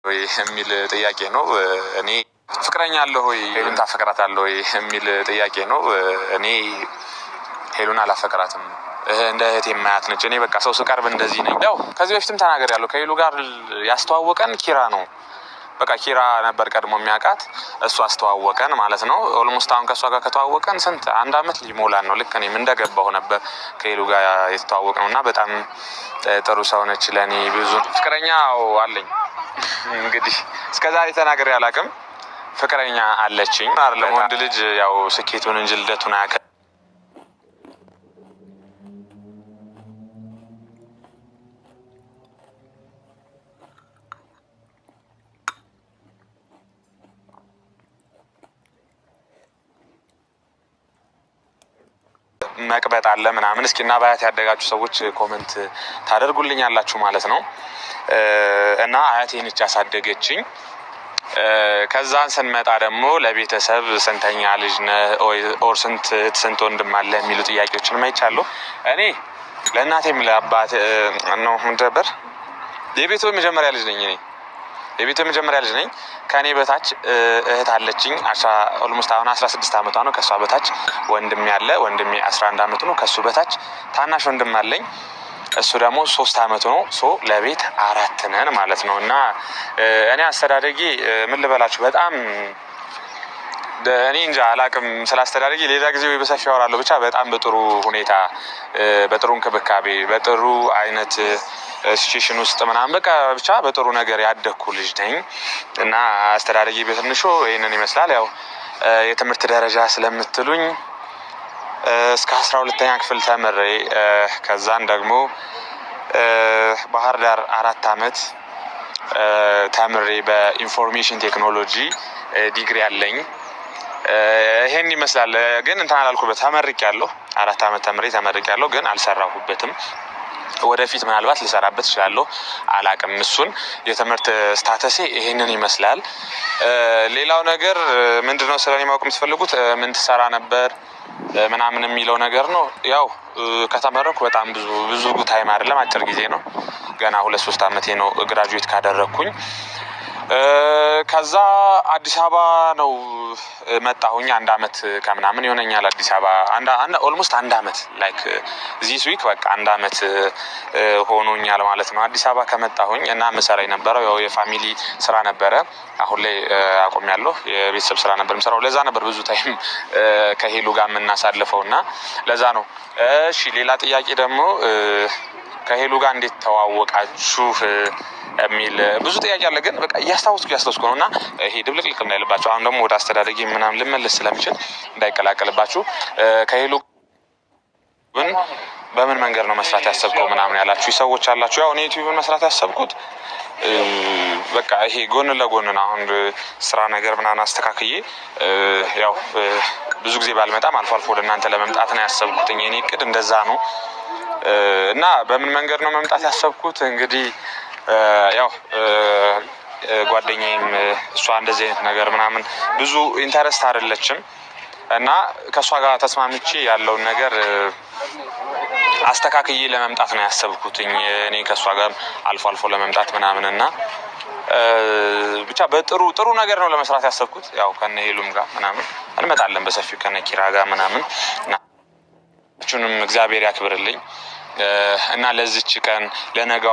ወይ የሚል ጥያቄ ነው። እኔ ፍቅረኛ አለው ወይ ሄሉን ታፈቅራታለህ ወይ የሚል ጥያቄ ነው። እኔ ሄሉን አላፈቅራትም። እንደ እህቴ የማያት ነች። እኔ በቃ ሰው ስቀርብ እንደዚህ ነኝ። ያው ከዚህ በፊትም ተናግሬያለሁ። ከሄሉ ጋር ያስተዋወቀን ኪራ ነው። በቃ ኪራ ነበር ቀድሞ የሚያውቃት፣ እሱ አስተዋወቀን ማለት ነው። ኦልሞስት አሁን ከእሷ ጋር ከተዋወቀን ስንት አንድ አመት ሊሞላን ነው። ልክ እኔም እንደገባሁ ነበር ከሄሉ ጋር የተተዋወቅነው እና በጣም ጥሩ ሰው ነች ለኔ። ብዙ ፍቅረኛ አለኝ። እንግዲህ እስከዛሬ ተናግሬ አላውቅም። ፍቅረኛ አለችኝ አይደለም። ወንድ ልጅ ያው ስኬቱን እንጂ ልደቱን አያውቅም። መቅበጥ አለ ምናምን። እስኪ እና በአያት ያደጋችሁ ሰዎች ኮሜንት ታደርጉልኛላችሁ ማለት ነው። እና አያቴ ነች ያሳደገችኝ። ከዛን ስንመጣ ደግሞ ለቤተሰብ ስንተኛ ልጅ ነህ ኦር ስንት ወንድም አለ የሚሉ ጥያቄዎችን ማይቻለሁ። እኔ ለእናቴም ለአባቴ ነው ምንድነበር የቤቱ መጀመሪያ ልጅ ነኝ። እኔ የቤቱ መጀመሪያ ልጅ ነኝ። ከኔ በታች እህት አለችኝ። ኦልሞስት አሁን 16 አመቷ ነው። ከሷ በታች ወንድሜ አለ። ወንድሜ 11 አመቱ ነው። ከሱ በታች ታናሽ ወንድም አለኝ። እሱ ደግሞ 3 አመቱ ነው። ለቤት 4 ነን ማለት ነው። እና እኔ አስተዳደጌ ምን ልበላችሁ በጣም እኔ እንጃ አላቅም። ስላስተዳደጌ ሌላ ጊዜ ወይ በሰፊ አወራለሁ። ብቻ በጣም በጥሩ ሁኔታ፣ በጥሩ እንክብካቤ፣ በጥሩ አይነት ሲቹዌሽን ውስጥ ምናምን በቃ ብቻ በጥሩ ነገር ያደግኩ ልጅ ነኝ። እና አስተዳደጌ በትንሹ ይሄንን ይመስላል። ያው የትምህርት ደረጃ ስለምትሉኝ እስከ 12ኛ ክፍል ተምሬ ከዛን ደግሞ ባህር ዳር 4 አመት ተምሬ በኢንፎርሜሽን ቴክኖሎጂ ዲግሪ አለኝ። ይሄን ይመስላል። ግን እንትን አላልኩበት። ተመርቄያለሁ። 4 አመት ተምሬ ተመርቄያለሁ፣ ግን አልሰራሁበትም። ወደፊት ምናልባት ልሰራበት እችላለሁ፣ አላቅም። እሱን የትምህርት ስታተሴ ይሄንን ይመስላል። ሌላው ነገር ምንድነው ስለኔ ማወቅ የምትፈልጉት ምን ትሰራ ነበር ምናምን የሚለው ነገር ነው። ያው ከተመረኩ በጣም ብዙ ታይም አይደለም፣ አጭር ጊዜ ነው። ገና 2-3 አመቴ ነው ግራጁዌት ካደረኩኝ። ከዛ አዲስ አበባ ነው መጣሁኝ። 1 አመት ከምናምን ይሆነኛል አዲስ አበባ። ኦልሞስት 1 አመት ላይክ ዚስ ዊክ በቃ 1 አመት ሆኖኛል ማለት ነው አዲስ አበባ ከመጣሁኝ። እና ምሰራ የነበረው ያው የፋሚሊ ስራ ነበረ። አሁን ላይ አቆሚያለሁ። የቤተሰብ ስራ ነበር ምሰራው። ለዛ ነበር ብዙ ታይም ከሄሉ ጋር የምናሳልፈው እና ለዛ ነው። እሺ ሌላ ጥያቄ ደግሞ ከሄሉ ጋር እንዴት ተዋወቃችሁ የሚል ብዙ ጥያቄ አለ። ግን በቃ እያስታወስኩ ነው እና ይሄ ድብልቅልቅ እንዳይልባችሁ አሁን ደግሞ ወደ አስተዳደጌ ምናምን ልመለስ ስለምችል እንዳይቀላቀልባችሁ ከሄሉ ግን በምን መንገድ ነው መስራት ያሰብከው ምናምን ያላችሁ ሰዎች አላችሁ። ያው እኔ ዩቲዩብን መስራት ያሰብኩት በቃ ይሄ ጎን ለጎን ነው። አሁን ስራ ነገር ምናምን አስተካክዬ ያው ብዙ ጊዜ ባልመጣም አልፎ አልፎ ወደ እናንተ ለመምጣት ነው ያሰብኩት። እኔ እቅድ እንደዛ ነው። እና በምን መንገድ ነው መምጣት ያሰብኩት እንግዲህ ያው ጓደኛዬም እሷ እንደዚህ አይነት ነገር ምናምን ብዙ ኢንተረስት አይደለችም እና ከሷ ጋር ተስማምቼ ያለውን ነገር አስተካክዬ ለመምጣት ነው ያሰብኩትኝ። እኔ ከሷ ጋር አልፎ አልፎ ለመምጣት ምናምን እና ብቻ በጥሩ ነገር ነው ለመስራት ያሰብኩት። ያው ከነ ሄሉም ጋር ምናምን እንመጣለን በሰፊው ከነ ኪራ ጋር ምናምን እና እግዚአብሔር ያክብርልኝ እና ለዚች ቀን ለነገው